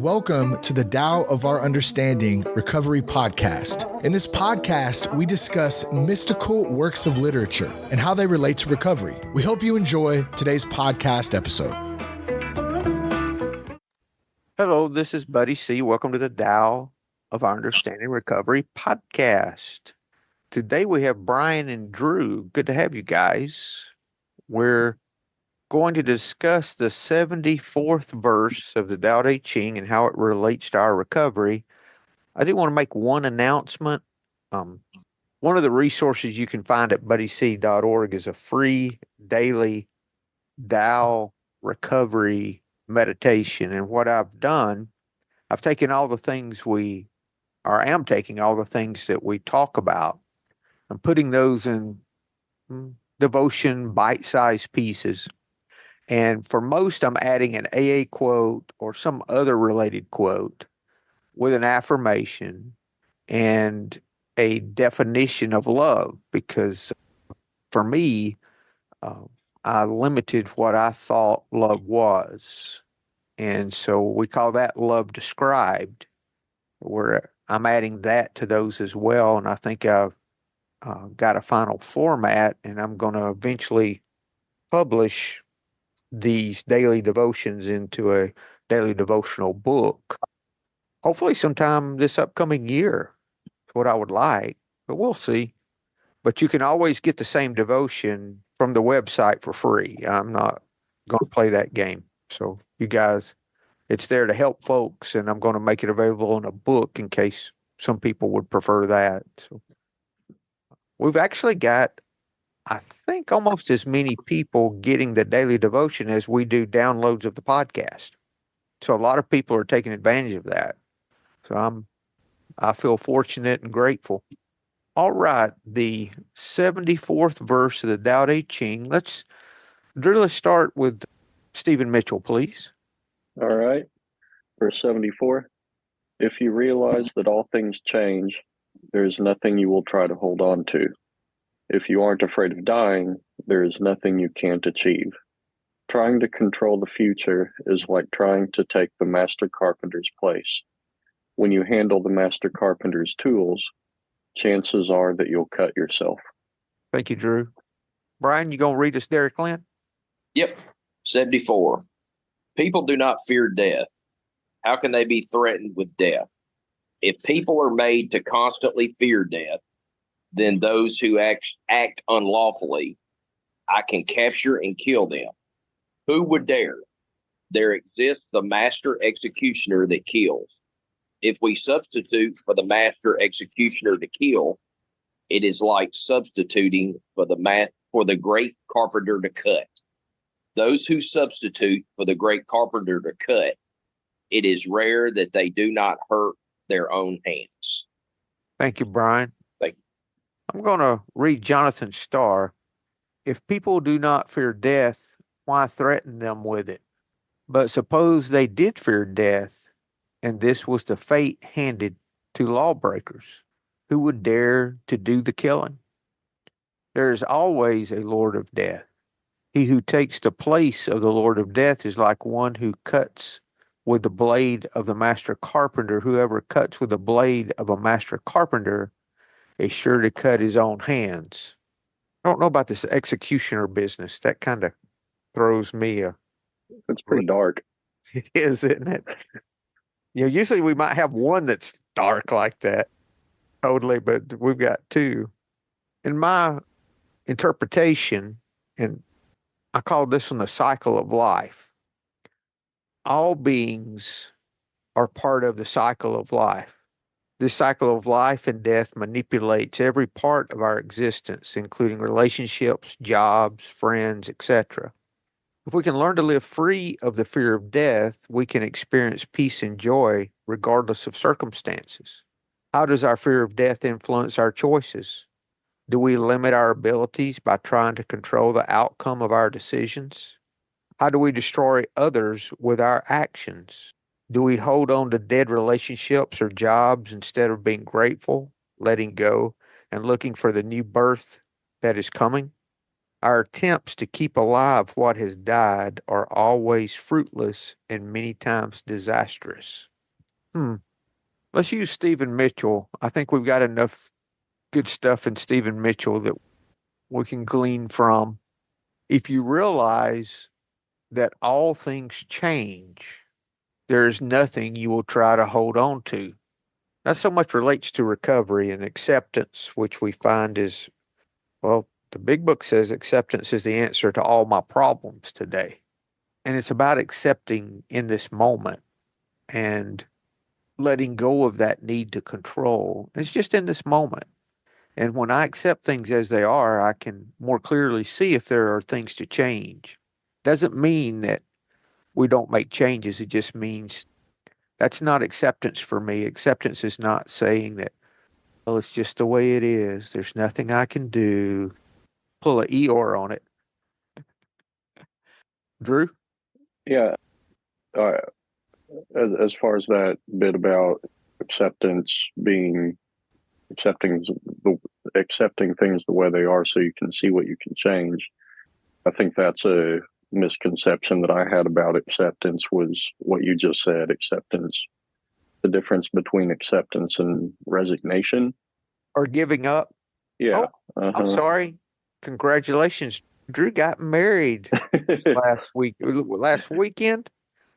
and welcome to the Tao of Our Understanding Recovery Podcast. In this podcast, we discuss mystical works of literature and how they relate to recovery. We hope you enjoy today's podcast episode. Hello, this is Buddy C. Welcome to the Tao of Our Understanding Recovery Podcast. Today we have Brian and Drew. Good to have you guys. We're going to discuss the 74th verse of the Tao Te Ching and how it relates to our recovery. I do want to make one announcement. One of the resources you can find at buddyc.org is a free daily Tao recovery meditation. And what I've done, I've taken all the things am taking all the things that we talk about. I'm putting those in devotion bite-sized pieces. And for most, I'm adding an AA quote or some other related quote with an affirmation and a definition of love, because for me, I limited what I thought love was. And so we call that love described, where I'm adding that to those as well. And I think I've got a final format, and I'm going to eventually publish these daily devotions into a daily devotional book. Hopefully sometime this upcoming year is what I would like, but we'll see. But you can always get the same devotion from the website for free. I'm not going to play that game. So you guys, it's there to help folks, and I'm going to make it available in a book in case some people would prefer that. So we've actually got, I think, almost as many people getting the daily devotion as we do downloads of the podcast. So a lot of people are taking advantage of that. So I feel fortunate and grateful. All right, the 74th verse of the Tao Te Ching. Let's start with Stephen Mitchell, please. All right. Verse 74. If you realize that all things change, there is nothing you will try to hold on to. If you aren't afraid of dying, there is nothing you can't achieve. Trying to control the future is like trying to take the master carpenter's place. When you handle the master carpenter's tools, chances are that you'll cut yourself. Thank you, Drew. Brian, you going to read us Derek Lynn? Yep. 74. People do not fear death. How can they be threatened with death? If people are made to constantly fear death, then those who act unlawfully, I can capture and kill them. Who would dare? There exists the master executioner that kills. If we substitute for the master executioner to kill, it is like substituting for the great carpenter to cut. Those who substitute for the great carpenter to cut, it is rare that they do not hurt their own hands. Thank you, Brian. Thank you. I'm going to read Jonathan Starr. If people do not fear death, why threaten them with it? But suppose they did fear death, and this was the fate handed to lawbreakers. Who would dare to do the killing? There is always a Lord of Death. He who takes the place of the Lord of Death is like one who cuts with the blade of the master carpenter. Whoever cuts with the blade of a master carpenter is sure to cut his own hands. I don't know about this executioner business. That kind of throws me It's pretty dark. It is, isn't it? Usually we might have one that's dark like that, totally, but we've got two. In my interpretation, and I call this one the cycle of life. All beings are part of the cycle of life. This cycle of life and death manipulates every part of our existence, including relationships, jobs, friends, etc. If we can learn to live free of the fear of death, we can experience peace and joy regardless of circumstances. How does our fear of death influence our choices? Do we limit our abilities by trying to control the outcome of our decisions? How do we destroy others with our actions? Do we hold on to dead relationships or jobs instead of being grateful, letting go, and looking for the new birth that is coming? Our attempts to keep alive what has died are always fruitless and many times disastrous. Hmm. Let's use Stephen Mitchell. I think we've got enough good stuff in Stephen Mitchell that we can glean from. If you realize that all things change, there is nothing you will try to hold on to. That so much relates to recovery and acceptance, which we find is, well, the big book says acceptance is the answer to all my problems today. And it's about accepting in this moment and letting go of that need to control. It's just in this moment. And when I accept things as they are, I can more clearly see if there are things to change. Doesn't mean that we don't make changes. It just means that's not acceptance for me. Acceptance is not saying that, well, it's just the way it is. There's nothing I can do. Pull a Eeyore on it. Drew? Yeah. Uh, as far as that bit about acceptance being accepting the accepting things the way they are, so you can see what you can change. I think that's a misconception that I had about acceptance was what you just said. Acceptance, the difference between acceptance and resignation. Or giving up? Yeah. Oh, I'm sorry. Congratulations. Drew got married last weekend.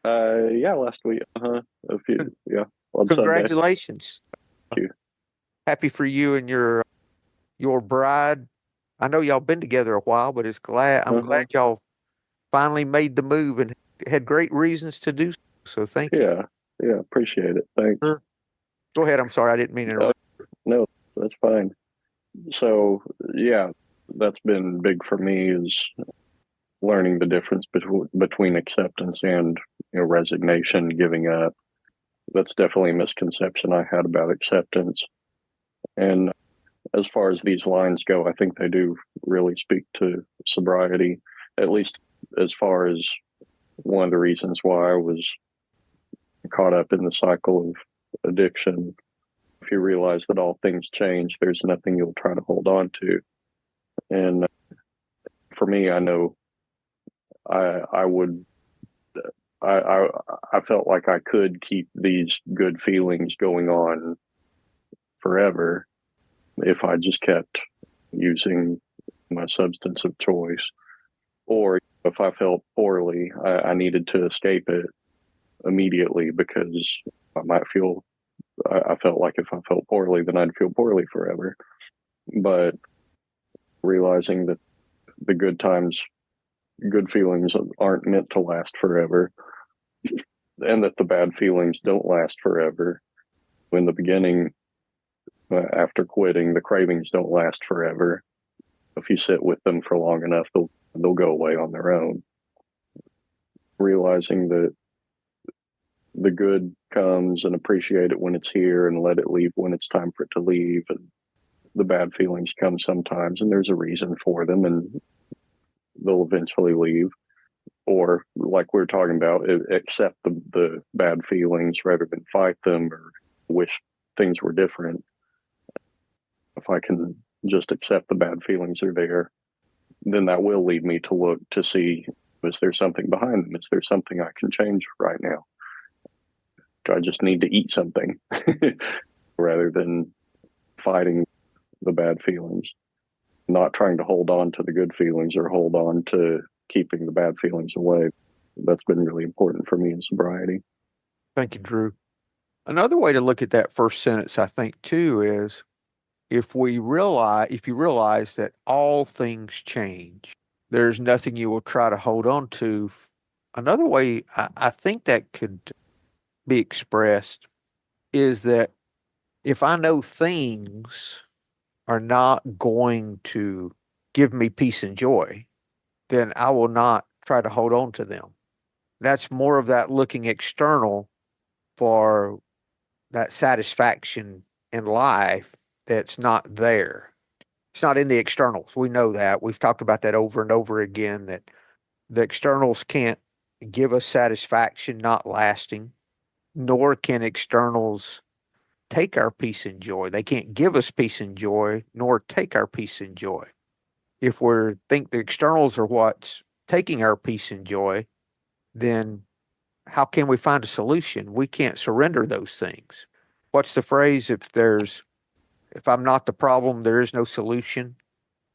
Yeah, last week. A few. Yeah, on Sunday. Congratulations. Thank you. Happy for you and your bride. I know y'all been together a while, but I'm glad y'all finally made the move and had great reasons to do so. So thank you. Yeah, appreciate it. Thanks. Sure. Go ahead. I'm sorry. I didn't mean to interrupt. No, that's fine. So yeah, that's been big for me, is learning the difference between acceptance and resignation, giving up. That's definitely a misconception I had about acceptance. And as far as these lines go, I think they do really speak to sobriety, at least as far as one of the reasons why I was caught up in the cycle of addiction. If you realize that all things change, there's nothing you'll try to hold on to. And for me, I know I would I felt like I could keep these good feelings going on forever if I just kept using my substance of choice. Or if I felt poorly, I needed to escape it immediately, because I felt like if I felt poorly, then I'd feel poorly forever. But realizing that the good feelings aren't meant to last forever, and that the bad feelings don't last forever. In the beginning, after quitting, the cravings don't last forever. If you sit with them for long enough, they'll go away on their own. Realizing that the good comes, and appreciate it when it's here, and let it leave when it's time for it to leave. And the bad feelings come sometimes, and there's a reason for them, and they'll eventually leave. Or, like we were talking about, accept the bad feelings rather than fight them or wish things were different. If I can just accept the bad feelings are there, then that will lead me to look to see, is there something behind them? Is there something I can change right now? Do I just need to eat something rather than fighting the bad feelings? Not trying to hold on to the good feelings or hold on to keeping the bad feelings away. That's been really important for me in sobriety. Thank you, Drew. Another way to look at that first sentence, I think, too, is if you realize that all things change, there's nothing you will try to hold on to. Another way I think that could be expressed is that if I know things are not going to give me peace and joy, then I will not try to hold on to them. That's more of that looking external for that satisfaction in life that's not there. It's not in the externals. We know that. We've talked about that over and over again, that the externals can't give us satisfaction, not lasting, nor can externals take our peace and joy. They can't give us peace and joy, nor take our peace and joy. If we think the externals are what's taking our peace and joy, then how can we find a solution? We can't surrender those things. What's the phrase? If I'm not the problem, there is no solution.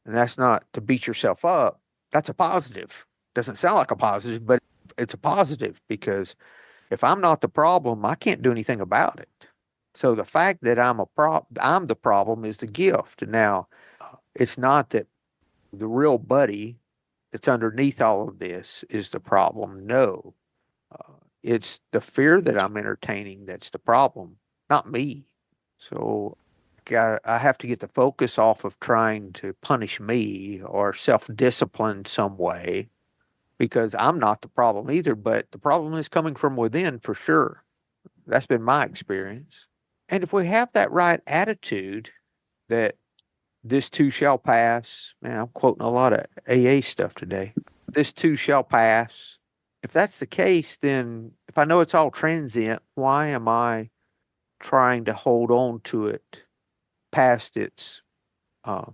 And that's not to beat yourself up. That's a positive. Doesn't sound like a positive, but it's a positive, because if I'm not the problem, I can't do anything about it. So the fact that I'm the problem is the gift. Now, it's not that the real Buddy that's underneath all of this is the problem. No, it's the fear that I'm entertaining that's the problem, not me. So I have to get the focus off of trying to punish me or self-discipline some way, because I'm not the problem either, but the problem is coming from within for sure. That's been my experience. And if we have that right attitude that this too shall pass, man, I'm quoting a lot of AA stuff today. This too shall pass. If that's the case, then if I know it's all transient, why am I trying to hold on to it past its uh,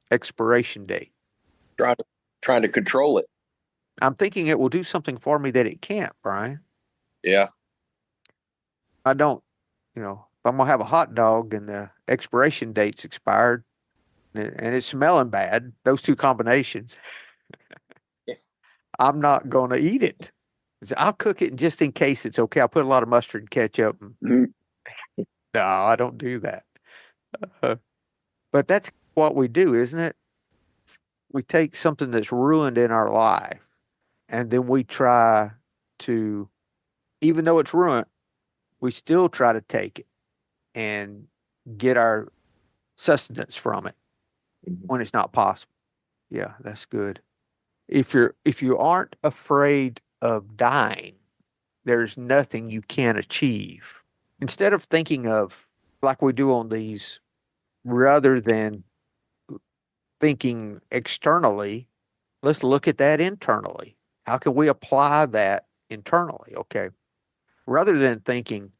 expiration date? Trying to control it. I'm thinking it will do something for me that it can't, Brian. Yeah. I don't, if I'm gonna have a hot dog and the expiration date's expired and it's smelling bad, those two combinations, Yeah. I'm not gonna eat it. I'll cook it just in case it's okay. I'll put a lot of mustard and ketchup. No, I don't do that. But that's what we do, isn't it? We take something that's ruined in our life, and then we try to, even though it's ruined, we still try to take it and get our sustenance from it when it's not possible. Yeah, that's good. If you aren't afraid of dying, there's nothing you can't achieve. Instead of thinking of like we do on these, rather than thinking externally, let's look at that internally. How can we apply that internally? Okay. Rather than thinking,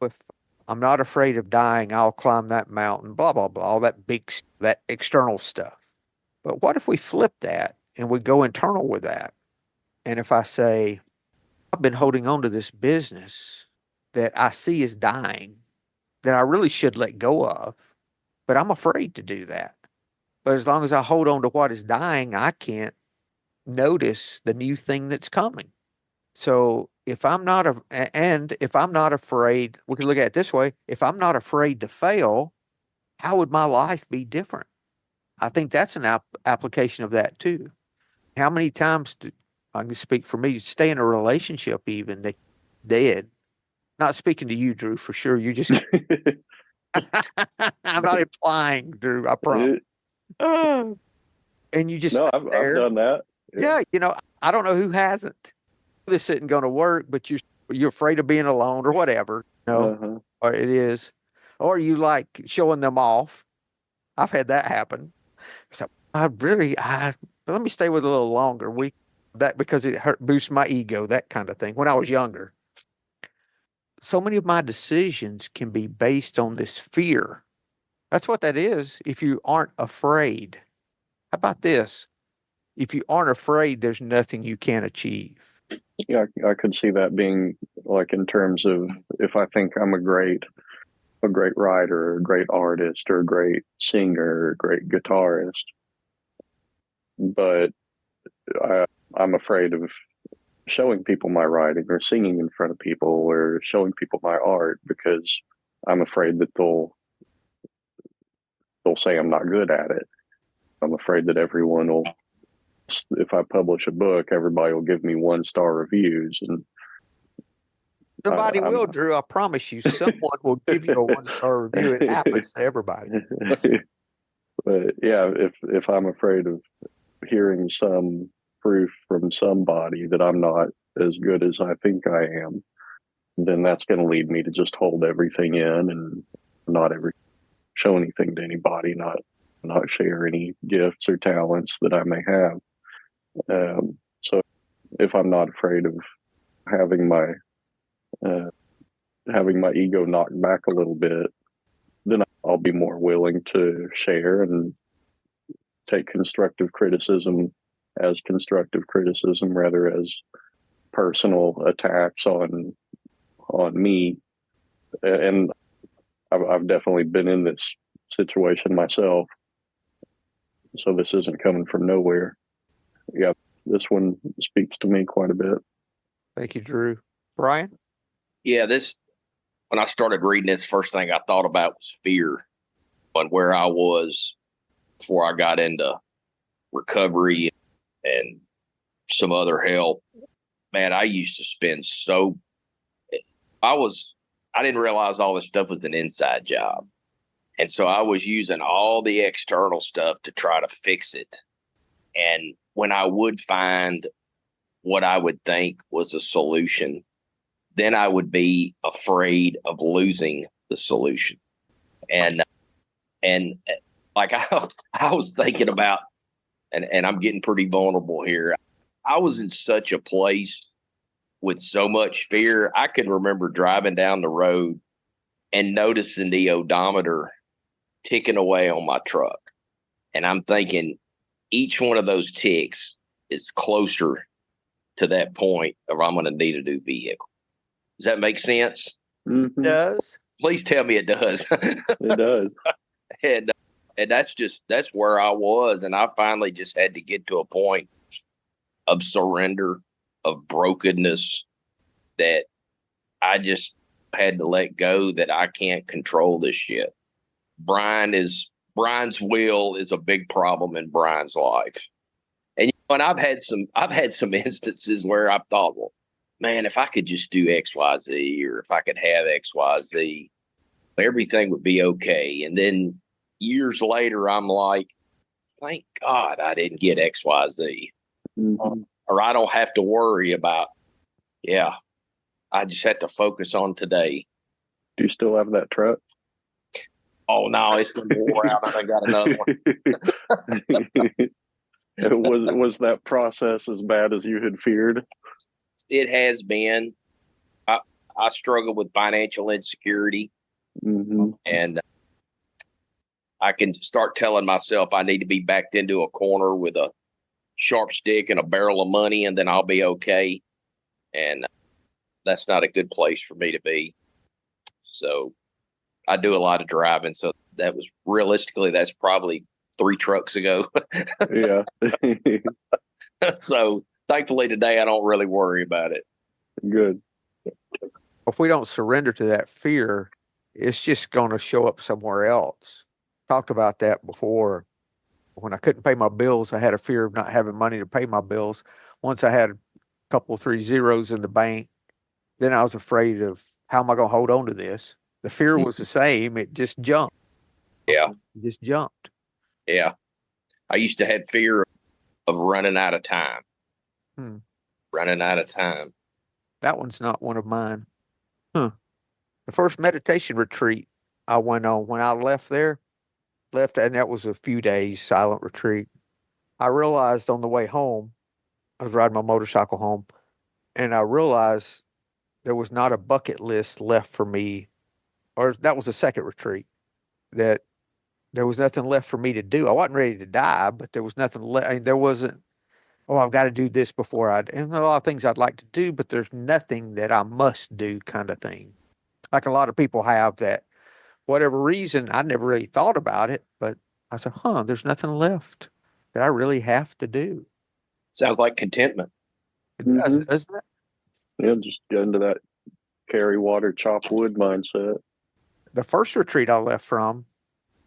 if I'm not afraid of dying, I'll climb that mountain, blah, blah, blah, all that external stuff. But what if we flip that and we go internal with that? And if I say, I've been holding on to this business that I see is dying, that I really should let go of, but I'm afraid to do that. But as long as I hold on to what is dying, I can't notice the new thing that's coming. So if I'm not afraid, we can look at it this way. If I'm not afraid to fail, how would my life be different? I think that's an application of that too. How many times I can speak for me, stay in a relationship even that dead. Not speaking to you, Drew, for sure. You just I'm not implying, Drew, I promise. And you just No, stay I've there. done that. Yeah, I don't know who hasn't. This isn't going to work, but you're afraid of being alone or whatever, Uh-huh. or it is, or you like showing them off. I've had that happen. So let me stay with a little longer. Because it boosts my ego, that kind of thing. When I was younger, so many of my decisions can be based on this fear. That's what that is. If you aren't afraid, how about this? If you aren't afraid, there's nothing you can't achieve. Yeah, I could see that being like in terms of if I think I'm a great writer, a great artist, or a great singer, a great guitarist, but I'm afraid of showing people my writing or singing in front of people or showing people my art because I'm afraid that they'll say I'm not good at it. I'm afraid that everyone will, if I publish a book, everybody will give me 1-star reviews, and somebody will, Drew. I promise you, someone will give you a 1-star review. It happens to everybody. But yeah, if I'm afraid of hearing some proof from somebody that I'm not as good as I think I am, then that's going to lead me to just hold everything in and not ever show anything to anybody, not share any gifts or talents that I may have. So if I'm not afraid of having my ego knocked back a little bit, then I'll be more willing to share and take constructive criticism as constructive criticism rather as personal attacks on me, and I've definitely been in this situation myself. So this isn't coming from nowhere. Yeah, this one speaks to me quite a bit. Thank you, Drew. Brian? Yeah, when I started reading this, first thing I thought about was fear and where I was before I got into recovery and some other help. Man, I used to spend I didn't realize all this stuff was an inside job. And so I was using all the external stuff to try to fix it. And when I would find what I would think was a solution, then I would be afraid of losing the solution. And like I was thinking about, and I'm getting pretty vulnerable here. I was in such a place with so much fear. I can remember driving down the road and noticing the odometer ticking away on my truck. And I'm thinking each one of those ticks is closer to that point of I'm going to need a new vehicle. Does that make sense? Mm-hmm. Does. Please tell me it does. It does. and that's where I was. And I finally just had to get to a point of surrender, of brokenness, that I just had to let go, that I can't control this shit. Brian's will is a big problem in Brian's life. And I've had some instances where I've thought, well, man, if I could just do XYZ, or if I could have XYZ, everything would be okay. And then years later, I'm like, thank God I didn't get XYZ. Mm-hmm. Or I don't have to worry about, I just have to focus on today. Do you still have that truck? Oh, no, it's been wore out. I got another one. Was that process as bad as you had feared? It has been. I struggle with financial insecurity. Mm-hmm. And I can start telling myself I need to be backed into a corner with a sharp stick and a barrel of money, and then I'll be okay. And that's not a good place for me to be. So I do a lot of driving. So that's probably 3 trucks ago. Yeah. So thankfully today I don't really worry about it. Good. If we don't surrender to that fear, it's just going to show up somewhere else. Talked about that before. When I couldn't pay my bills, I had a fear of not having money to pay my bills. Once I had a couple, 3 zeros in the bank, then I was afraid of, how am I going to hold on to this? The fear was the same. It just jumped. Yeah. It just jumped. Yeah. I used to have fear of running out of time. Running out of time. That one's not one of mine. The first meditation retreat I went on, when I left, and that was a few days, silent retreat. I realized on the way home, I was riding my motorcycle home, and I realized there was not a bucket list left for me, or that was the second retreat, that there was nothing left for me to do. I wasn't ready to die, but there was nothing left. I mean, there wasn't, I've got to do this before and a lot of things I'd like to do, but there's nothing that I must do kind of thing. Like a lot of people have that, whatever reason, I never really thought about it, but I said, there's nothing left that I really have to do. Sounds like contentment. It does, doesn't it? Yeah, just get into that carry water, chop wood mindset. The first retreat I left from,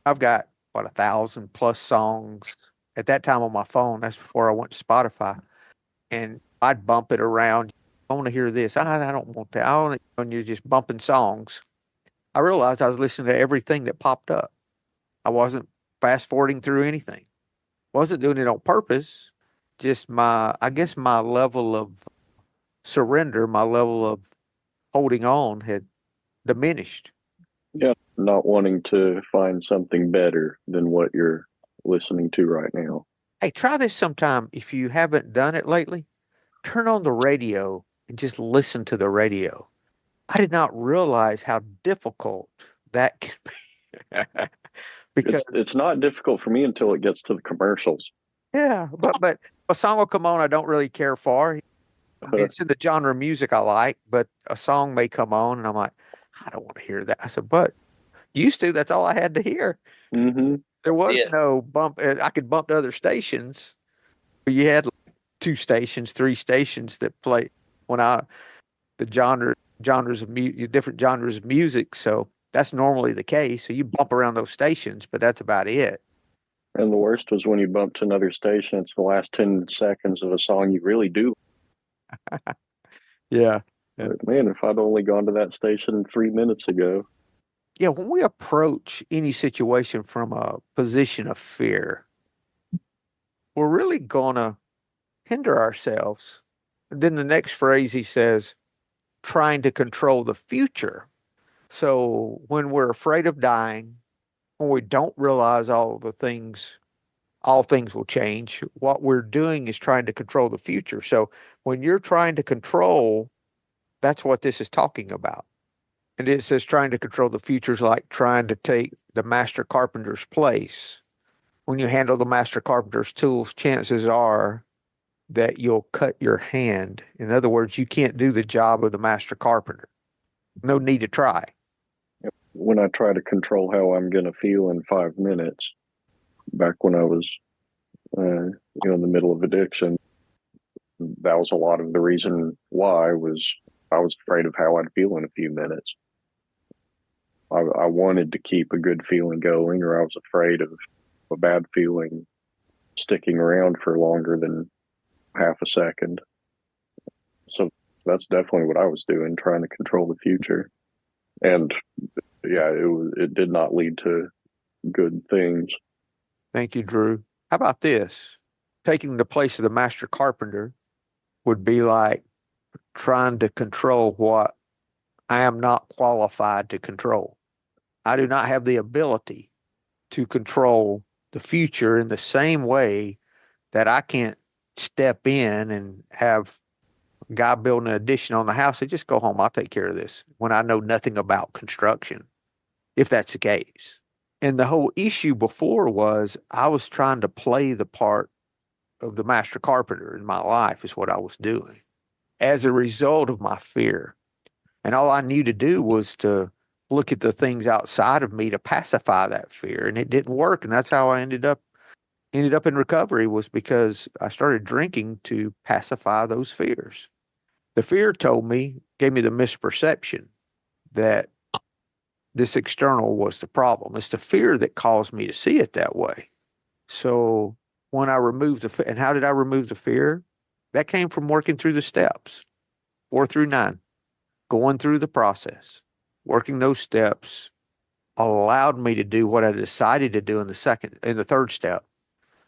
I've got 1,000+ songs at that time on my phone. That's before I went to Spotify, and I'd bump it around. I want to hear this. I don't want that. When you're just bumping songs, I realized I was listening to everything that popped up. I wasn't fast forwarding through anything. Wasn't doing it on purpose. Just my level of surrender, my level of holding on had diminished. Yeah, not wanting to find something better than what you're listening to right now. Hey, try this sometime if you haven't done it lately. Turn on the radio and just listen to the radio. I did not realize how difficult that can be. Because it's not difficult for me until it gets to the commercials. yeah, but a song will come on I don't really care for. it's in the genre of music I like, but a song may come on and I'm like, I don't want to hear that. I said, but used to, that's all I had to hear. Mm-hmm. There was Yeah. no bump. I could bump to other stations. But you had like 2 stations, 3 stations that play when the genres of different genres of music. So that's normally the case. So you bump around those stations, but that's about it. And the worst was when you bump to another station, it's the last 10 seconds of a song you really do. Yeah. Yeah. But man, if I'd only gone to that station 3 minutes ago. Yeah. When we approach any situation from a position of fear, we're really going to hinder ourselves. And then the next phrase he says, trying to control the future. So when we're afraid of dying, when we don't realize all things will change, what we're doing is trying to control the future. So when you're trying to control, that's what this is talking about. And it says trying to control the future is like trying to take the master carpenter's place. When you handle the master carpenter's tools, chances are that you'll cut your hand. In other words, you can't do the job of the master carpenter. No need to try. When I try to control how I'm going to feel in 5 minutes, back when I was, in the middle of addiction, that was a lot of the reason why was I was afraid of how I'd feel in a few minutes. I wanted to keep a good feeling going, or I was afraid of a bad feeling sticking around for longer than half a second. So that's definitely what I was doing, trying to control the future. And yeah, it did not lead to good things. Thank you, Drew. How about this? Taking the place of the master carpenter would be like trying to control what I am not qualified to control. I do not have the ability to control the future in the same way that I can't step in and have a guy building an addition on the house and just go home. I'll take care of this when I know nothing about construction, if that's the case. And the whole issue before was I was trying to play the part of the master carpenter in my life, is what I was doing as a result of my fear. And all I knew to do was to look at the things outside of me to pacify that fear. And it didn't work. And that's how I ended up in recovery, was because I started drinking to pacify those fears. The fear gave me the misperception that this external was the problem. It's the fear that caused me to see it that way. So when I removed and how did I remove the fear? That came from working through the steps, 4 through 9, going through the process, working those steps allowed me to do what I decided to do in the third step,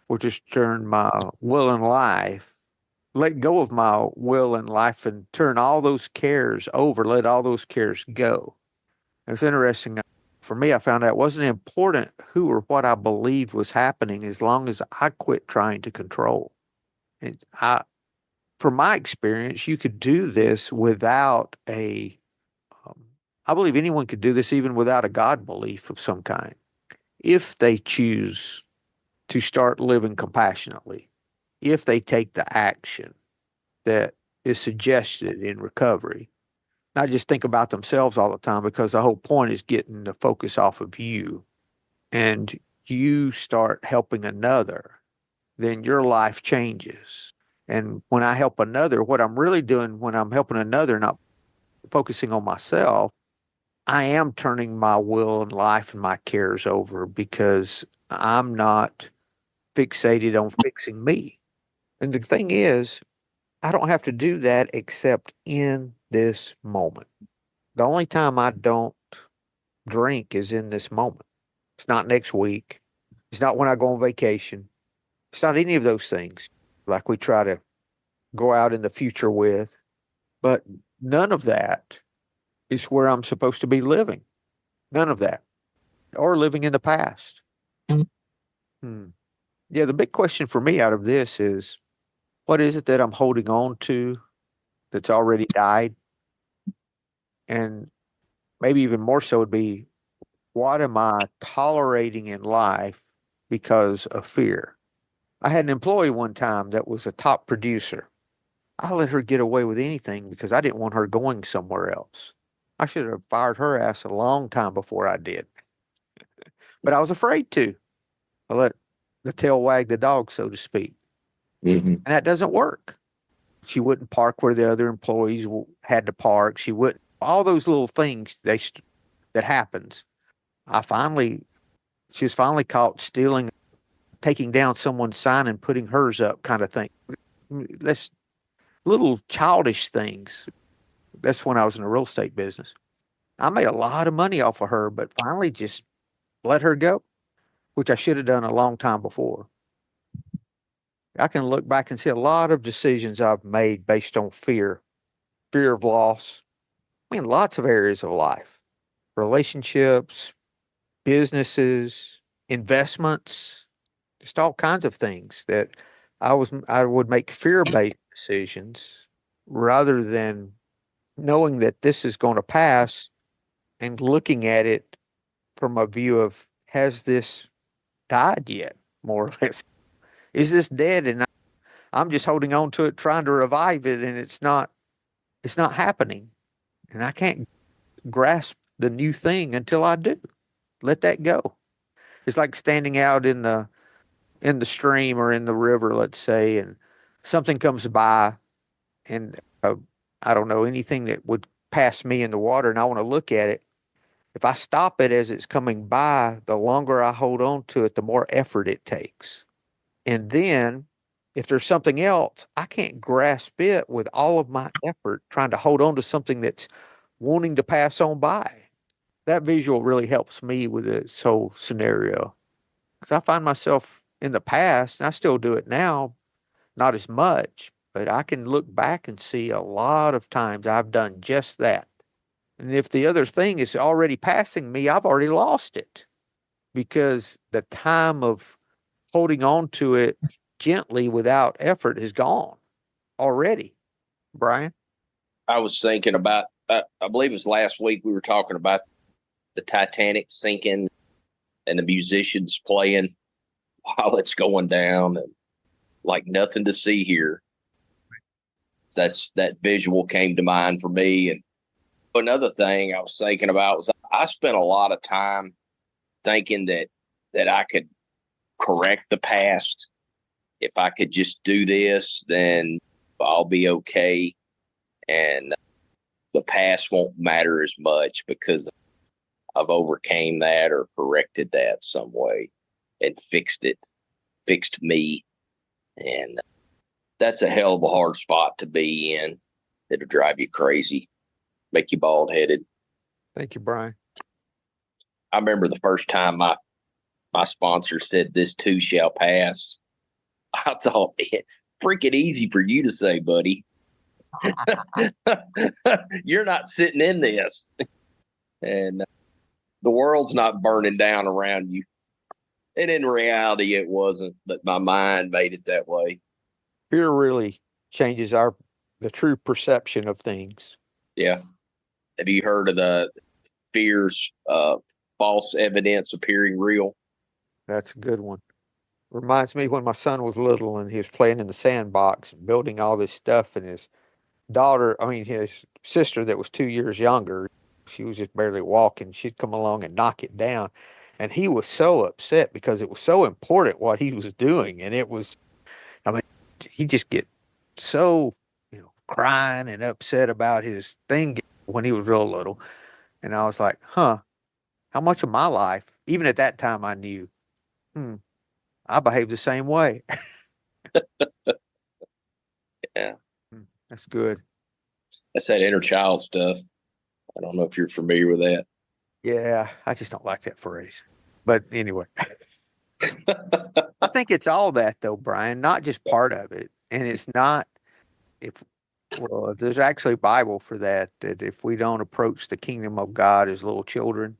which is turn my will and life, let go of my will and life and turn all those cares over, let all those cares go. It's interesting. For me, I found out it wasn't important who or what I believed was happening as long as I quit trying to control. And from my experience, you could do this without I believe anyone could do this even without a God belief of some kind, if they choose to start living compassionately, if they take the action that is suggested in recovery, not just think about themselves all the time, because the whole point is getting the focus off of you, and you start helping another, then your life changes. And when I help another, what I'm really doing when I'm helping another, not focusing on myself, I am turning my will and life and my cares over, because I'm not fixated on fixing me. And the thing is, I don't have to do that except in this moment. The only time I don't drink is in this moment. It's not next week. It's not when I go on vacation. It's not any of those things like we try to go out in the future with. But none of that is where I'm supposed to be living. None of that. Or living in the past. Hmm. Yeah, the big question for me out of this is, what is it that I'm holding on to that's already died? And maybe even more so would be, what am I tolerating in life because of fear? I had an employee one time that was a top producer, I let her get away with anything because I didn't want her going somewhere else. I should have fired her ass a long time before I did. But I was afraid to. I let the tail wag the dog, so to speak. Mm-hmm. And that doesn't work. She wouldn't park where the other employees had to park. She wouldn't. All those little things that happens. She was finally caught stealing, taking down someone's sign and putting hers up, kind of thing. That's little childish things. That's when I was in the real estate business. I made a lot of money off of her, but finally just let her go, which I should have done a long time before. I can look back and see a lot of decisions I've made based on fear of loss. I mean, lots of areas of life, relationships, businesses, investments, just all kinds of things that I would make fear-based decisions rather than knowing that this is going to pass and looking at it from a view of, has this died yet, more or less? Is this dead? And I'm just holding on to it, trying to revive it, and it's not happening. And I can't grasp the new thing until I do. Let that go. It's like standing out in the stream or in the river, let's say, and something comes by, and I don't know, anything that would pass me in the water, and I want to look at it. If I stop it as it's coming by, the longer I hold on to it, the more effort it takes. And then if there's something else, I can't grasp it with all of my effort trying to hold on to something that's wanting to pass on by. That visual really helps me with this whole scenario because I find myself in the past, and I still do it now, not as much, but I can look back and see a lot of times I've done just that. And if the other thing is already passing me, I've already lost it because the time of holding on to it gently without effort is gone already. Brian? I was thinking about, I believe it was last week we were talking about the Titanic sinking and the musicians playing while it's going down and like nothing to see here. That visual came to mind for me. And another thing I was thinking about was I spent a lot of time thinking that I could correct the past. If I could just do this, then I'll be okay. And the past won't matter as much because I've overcame that or corrected that some way and fixed me. And that's a hell of a hard spot to be in. It'll drive you crazy, make you bald headed. Thank you, Brian. I remember the first time my sponsor said, "This too shall pass." I thought, man, freaking easy for you to say, buddy. You're not sitting in this. And the world's not burning down around you. And in reality, it wasn't, but my mind made it that way. Fear really changes the true perception of things. Yeah. Have you heard of the fears of false evidence appearing real? That's a good one. Reminds me when my son was little and he was playing in the sandbox and building all this stuff, and his sister that was 2 years younger, she was just barely walking. She'd come along and knock it down. And he was so upset because it was so important what he was doing. And he just get so, crying and upset about his thing when he was real little. And I was like, how much of my life, even at that time, I knew, I behaved the same way. Yeah. That's good. That's that inner child stuff. I don't know if you're familiar with that. Yeah, I just don't like that phrase. But anyway, I think it's all that though, Brian, not just part of it. And it's not, if there's actually a Bible for that if we don't approach the kingdom of God as little children,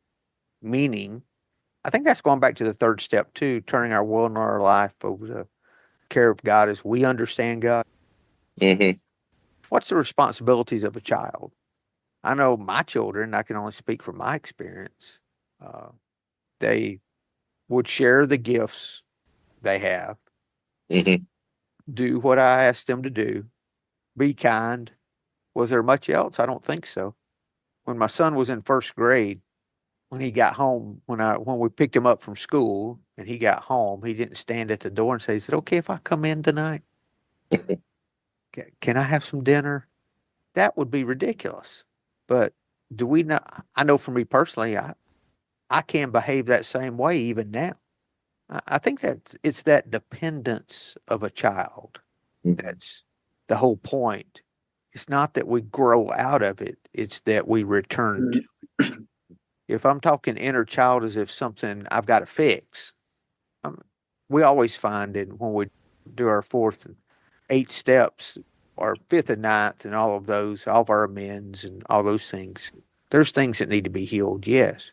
meaning, I think that's going back to the third step too, turning our will and our life over the care of God as we understand God. Mm-hmm. What's the responsibilities of a child? I know my children, I can only speak from my experience. They would share the gifts they have, Mm-hmm. do what I asked them to do, be kind. Was there much else? I don't think so. When my son was in first grade, when he got home, when we picked him up from school and he got home, he didn't stand at the door and say, "Is it okay if I come in tonight? Can I have some dinner?" That would be ridiculous. But do we not? I know for me personally, I can behave that same way even now. I think that it's that dependence of a child. That's the whole point. It's not that we grow out of it, it's that we return to. If I'm talking inner child as if something I've got to fix, um, we always find it when we do our fourth and eighth steps or fifth and ninth and all of those, all of our amends and all those things. There's things that need to be healed, yes.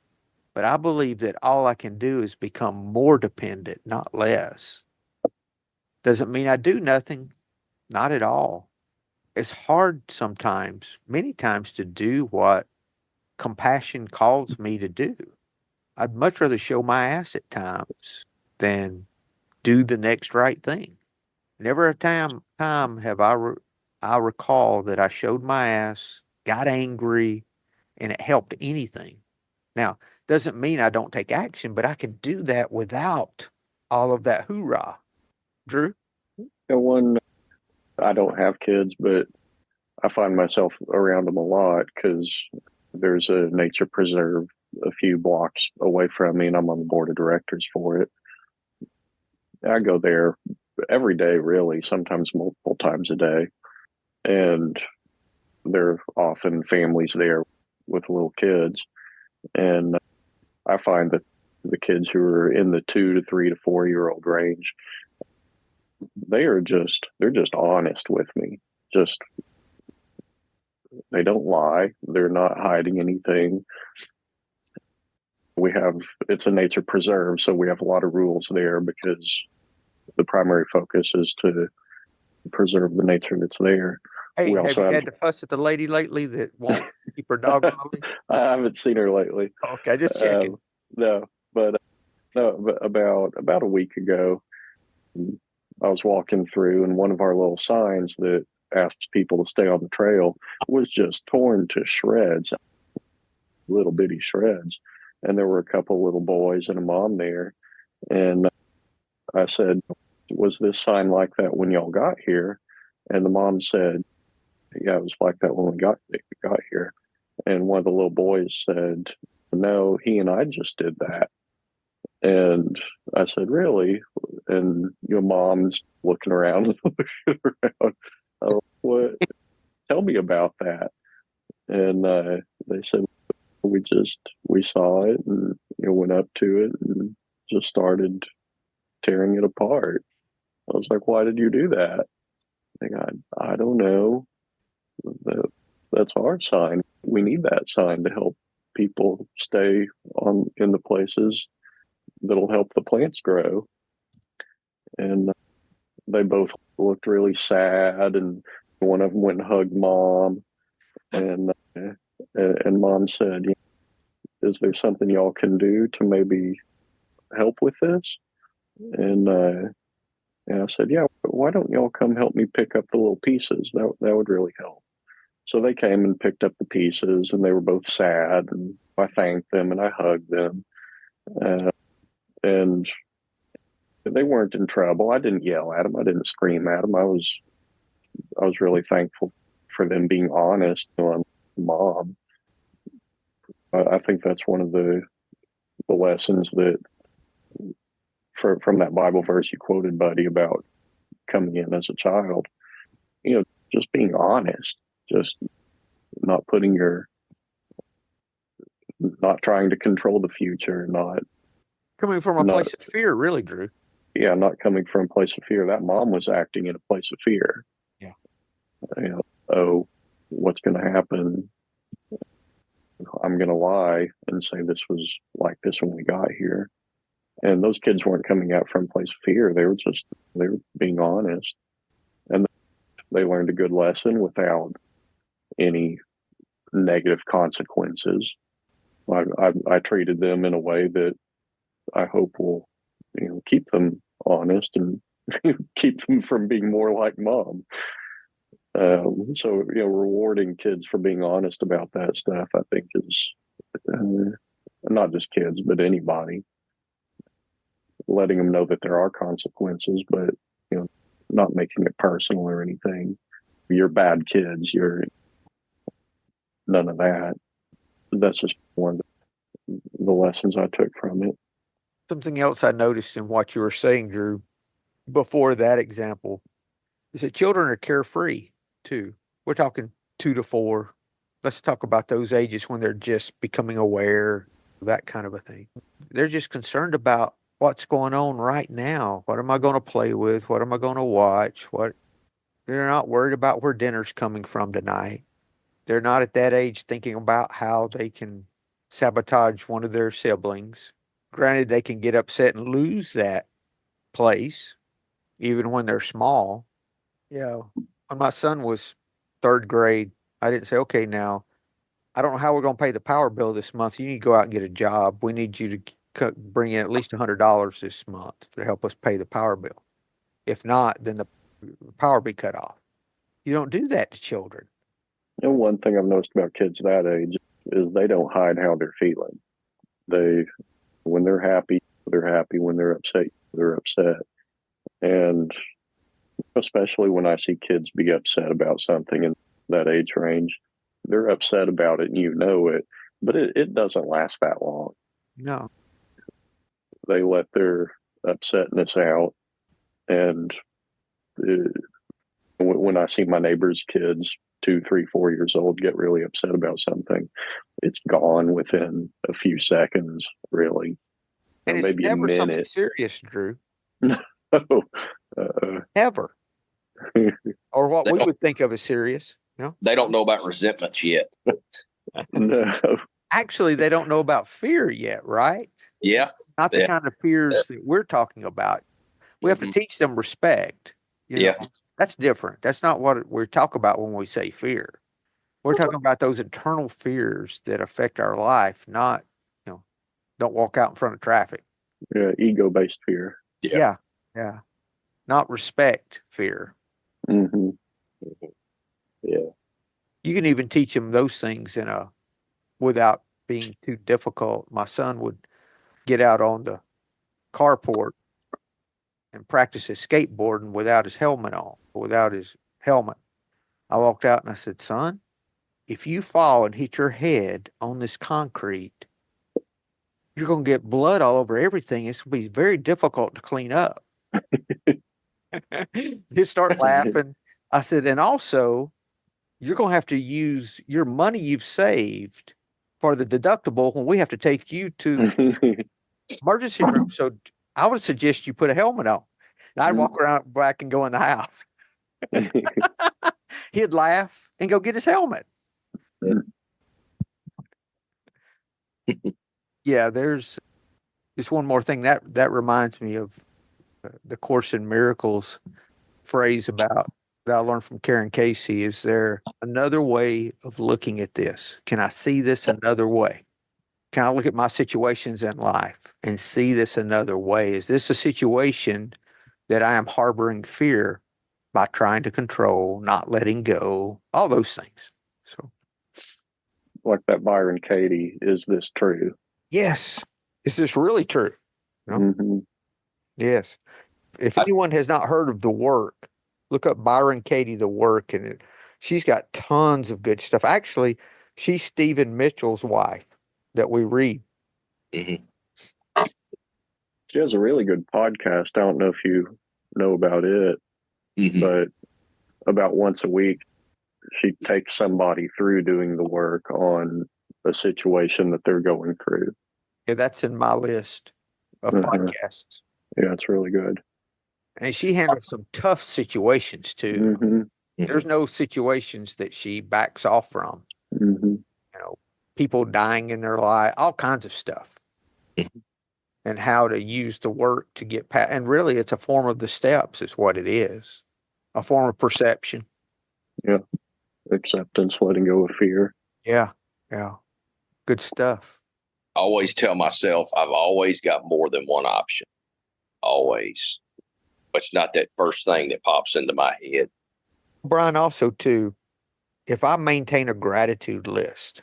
But I believe that all I can do is become more dependent, not less. Doesn't mean I do nothing, not at all. It's hard sometimes, many times, to do what compassion calls me to do. I'd much rather show my ass at times than do the next right thing. Never a time have I recall that I showed my ass, got angry, and it helped anything. Now, doesn't mean I don't take action, but I can do that without all of that hoorah. Drew? One, I don't have kids, but I find myself around them a lot because there's a nature preserve a few blocks away from me, and I'm on the board of directors for it. I go there every day, really, sometimes multiple times a day. And there are often families there with little kids. And I find that the kids who are in the 2 to 3 to 4-year-old range, they're just honest with me. Just, they don't lie. They're not hiding anything. It's a nature preserve, so we have a lot of rules there because the primary focus is to preserve the nature that's there. Hey, We have also you have, had to fuss at the lady lately that won't keep her dog on the leash? I haven't seen her lately. Okay, just checking. No, but about a week ago, I was walking through, and one of our little signs that asks people to stay on the trail was just torn to shreds, little bitty shreds. And there were a couple little boys and a mom there. And I said, "Was this sign like that when y'all got here?" And the mom said, "Yeah, it was like that when we got here." And one of the little boys said, "No, he and I just did that." And I said, "Really?" And your mom's looking around, Oh, what? Tell me about that. And they said, we saw it and went up to it and just started tearing it apart. I was like, "Why did you do that?" I don't know. That's our sign. We need that sign to help people stay in the places that'll help the plants grow." And they both looked really sad, and one of them went and hugged mom, and mom said, "Is there something y'all can do to maybe help with this?" And I said, "Yeah, why don't y'all come help me pick up the little pieces? That would really help." So they came and picked up the pieces, and they were both sad, and I thanked them and I hugged them, and they weren't in trouble. I didn't yell at them. I didn't scream at them. I was really thankful for them being honest on mom. I think that's one of the lessons that from that Bible verse you quoted, buddy, about coming in as a child. Just being honest, just not not trying to control the future, not Coming from a place of fear, really, Drew. Yeah, not coming from a place of fear. That mom was acting in a place of fear. Yeah. Oh, what's going to happen? I'm going to lie and say this was like this when we got here. And those kids weren't coming out from a place of fear. They were being honest. And they learned a good lesson without any negative consequences. I treated them in a way that I hope will, keep them honest and keep them from being more like mom. So, rewarding kids for being honest about that stuff, I think, is not just kids, but anybody. Letting them know that there are consequences, but not making it personal or anything. You're bad kids. You're none of that. That's just one of the lessons I took from it. Something else I noticed in what you were saying, Drew, before that example, is that children are carefree too. We're talking 2 to 4. Let's talk about those ages when they're just becoming aware, that kind of a thing. They're just concerned about what's going on right now. What am I going to play with? What am I going to watch? They're not worried about where dinner's coming from tonight. They're not at that age thinking about how they can sabotage one of their siblings. Granted, they can get upset and lose that place, even when they're small. Yeah. When my son was 3rd grade, I didn't say, okay, now, I don't know how we're going to pay the power bill this month. You need to go out and get a job. We need you to bring in at least $100 this month to help us pay the power bill. If not, then the power be cut off. You don't do that to children. One thing I've noticed about kids that age is they don't hide how they're feeling. When they're happy, they're happy. When they're upset, they're upset. And especially when I see kids be upset about something in that age range, they're upset about it and you know it, but it doesn't last that long. No. They let their upsetness out. And when I see my neighbor's kids, 2, 3, 4 years old, get really upset about something, it's gone within a few seconds, really. And it's maybe never a something minute. serious, Drew. No. Ever. Or what we would think of as serious. They don't know about resentments yet. No. Actually, they don't know about fear yet, right? Yeah. Not the kind of fears that we're talking about. We have to teach them respect. That's different. That's not what we talk about when we say fear. We're talking about those internal fears that affect our life, not, don't walk out in front of traffic. Yeah, ego-based fear. Yeah. Not respect fear. Mm-hmm. Yeah. You can even teach them those things without being too difficult. My son would get out on the carport and practice his skateboarding without his helmet on, without his helmet. I walked out and I said, son, if you fall and hit your head on this concrete, you're going to get blood all over everything. It's going to be very difficult to clean up. He'd start laughing. I said, and also, you're going to have to use your money you've saved for the deductible when we have to take you to the emergency room. So I would suggest you put a helmet on. And I'd walk around back and go in the house. He'd laugh and go get his helmet. Yeah, there's just one more thing that reminds me of the Course in Miracles phrase about that I learned from Karen Casey. Is there another way of looking at this? Can I see this another way? Can I look at my situations in life and see this another way? Is this a situation that I am harboring fear by trying to control, not letting go, all those things? So, like that Byron Katie, is this true? yes. Is this really true? Mm-hmm. Yes. If anyone has not heard of the work, look up Byron Katie, the work, and she's got tons of good stuff. Actually, she's Stephen Mitchell's wife that we read. Mm-hmm. She has a really good podcast. I don't know if you know about it, but about once a week, she takes somebody through doing the work on a situation that they're going through. Yeah, that's in my list of podcasts. Yeah, it's really good. And she handles some tough situations too. Mm-hmm. There's no situations that she backs off from. Mm-hmm. People dying in their life, all kinds of stuff. And how to use the work to get past. And really, it's a form of the steps is what it is. A form of perception. Yeah. Acceptance, letting go of fear. Yeah. Good stuff. I always tell myself I've always got more than one option. Always. It's not that first thing that pops into my head. Brian, also too, if I maintain a gratitude list,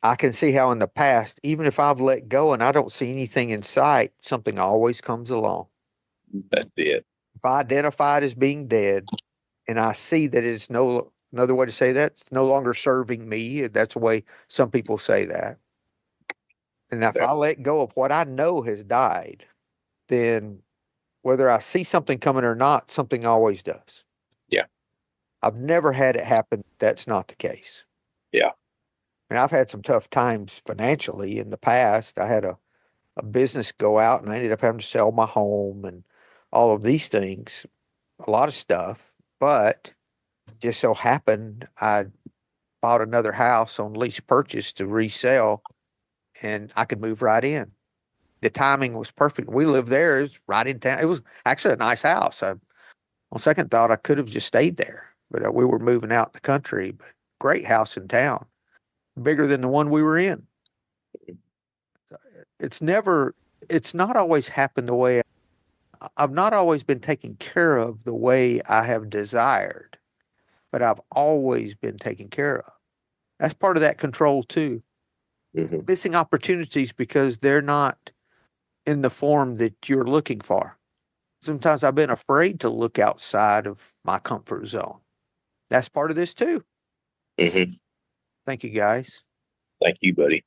I can see how in the past, even if I've let go and I don't see anything in sight, something always comes along. That's it. If I identify it as being dead and I see that it's another way to say that, it's no longer serving me. That's the way some people say that. And if Yeah. I let go of what I know has died, then whether I see something coming or not, something always does. Yeah. I've never had it happen. That's not the case. Yeah. And I've had some tough times financially in the past. I had a business go out and I ended up having to sell my home and all of these things, a lot of stuff. But just so happened I bought another house on lease purchase to resell and I could move right in. The timing was perfect. We lived there. It was right in town. It was actually a nice house. On second thought, I could have just stayed there, but we were moving out in the country. But great house in town, bigger than the one we were in. It's not always happened the way I've not always been taken care of the way I have desired, but I've always been taken care of. That's part of that control too. Mm-hmm. Missing opportunities because they're not in the form that you're looking for. Sometimes I've been afraid to look outside of my comfort zone. That's part of this too. Mm-hmm. Thank you, guys. Thank you, buddy.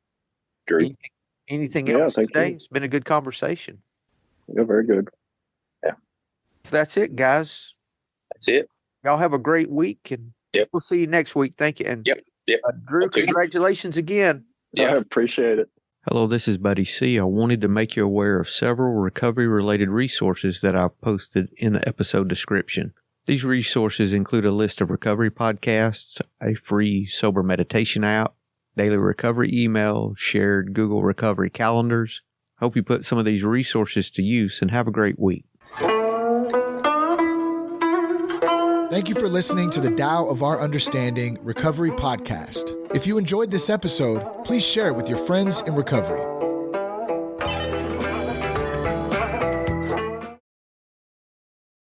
Drew. Anything Yeah, else thank today? you. It's been a good conversation. Yeah, very good. If that's it, guys. That's it. Y'all have a great week, and Yep. we'll see you next week. Thank you. And Yep. Drew, Okay. congratulations again. Yeah. I appreciate it. Hello, this is Buddy C. I wanted to make you aware of several recovery-related resources that I've posted in the episode description. These resources include a list of recovery podcasts, a free sober meditation app, daily recovery email, shared Google recovery calendars. Hope you put some of these resources to use and have a great week. Thank you for listening to the Tao of Our Understanding Recovery Podcast. If you enjoyed this episode, please share it with your friends in recovery.